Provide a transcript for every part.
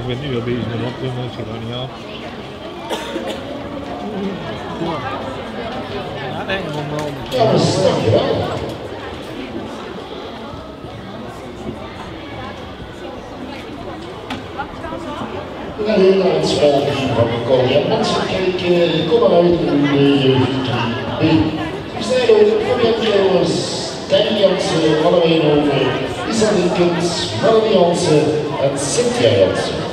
ben nu al bezig met opnemen, ik zie dat niet aan. Ja, nee, Ja, dat is dankjewel. We gaan hier naar het spelteam van Concordia. Mensen, kijk, kom maar uit in de jeugd 3B. We zijn over Fabian Killers, Danny Jansen, Anne Wijnhoven, Isa Linkens, Melanie Jansen en Cynthia Jansen.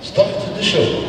Start de show.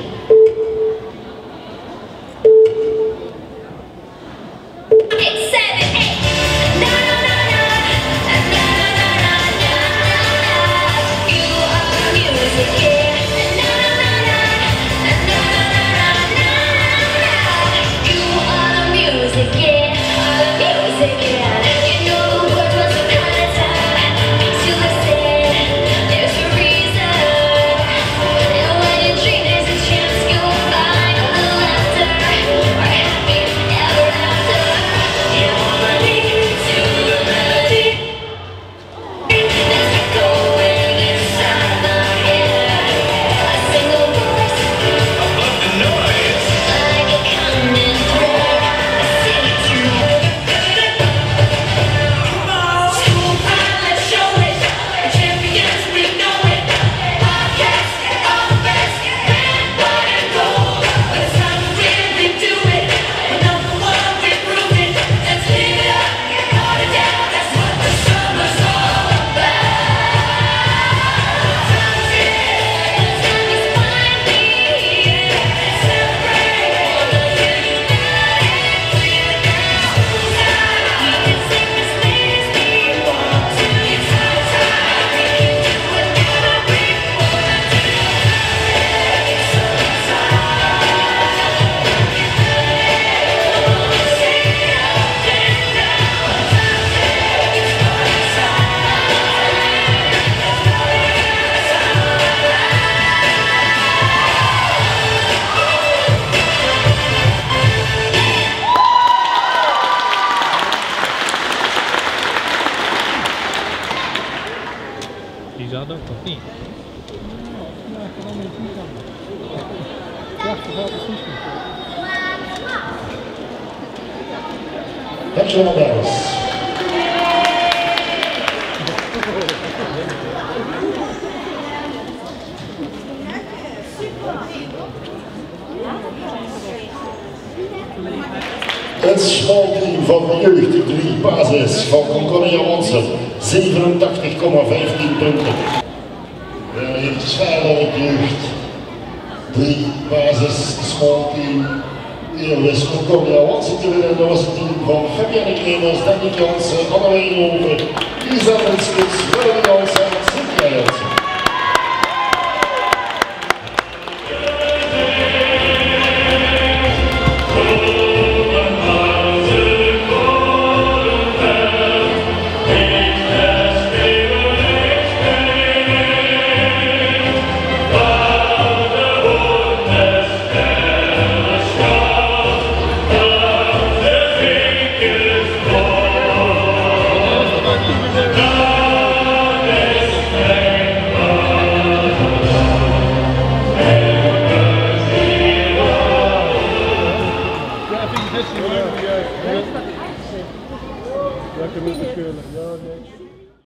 Die zat ook toch niet? Ja, ik kan allemaal niet aan. Ja, dat gaat precies niet. Dankjewel, dames. Het smallteam van de jeugd 3 basis van Concordia Jansen, 87,15 punten. Het Zwaarwerk jeugd 3 basis smallteam. Eerst Concordia Jansen te winnen, dat was het team van Fabian Klemers, Danny Jansen, Anne Wijnhoven, Isa Linkens, Melanie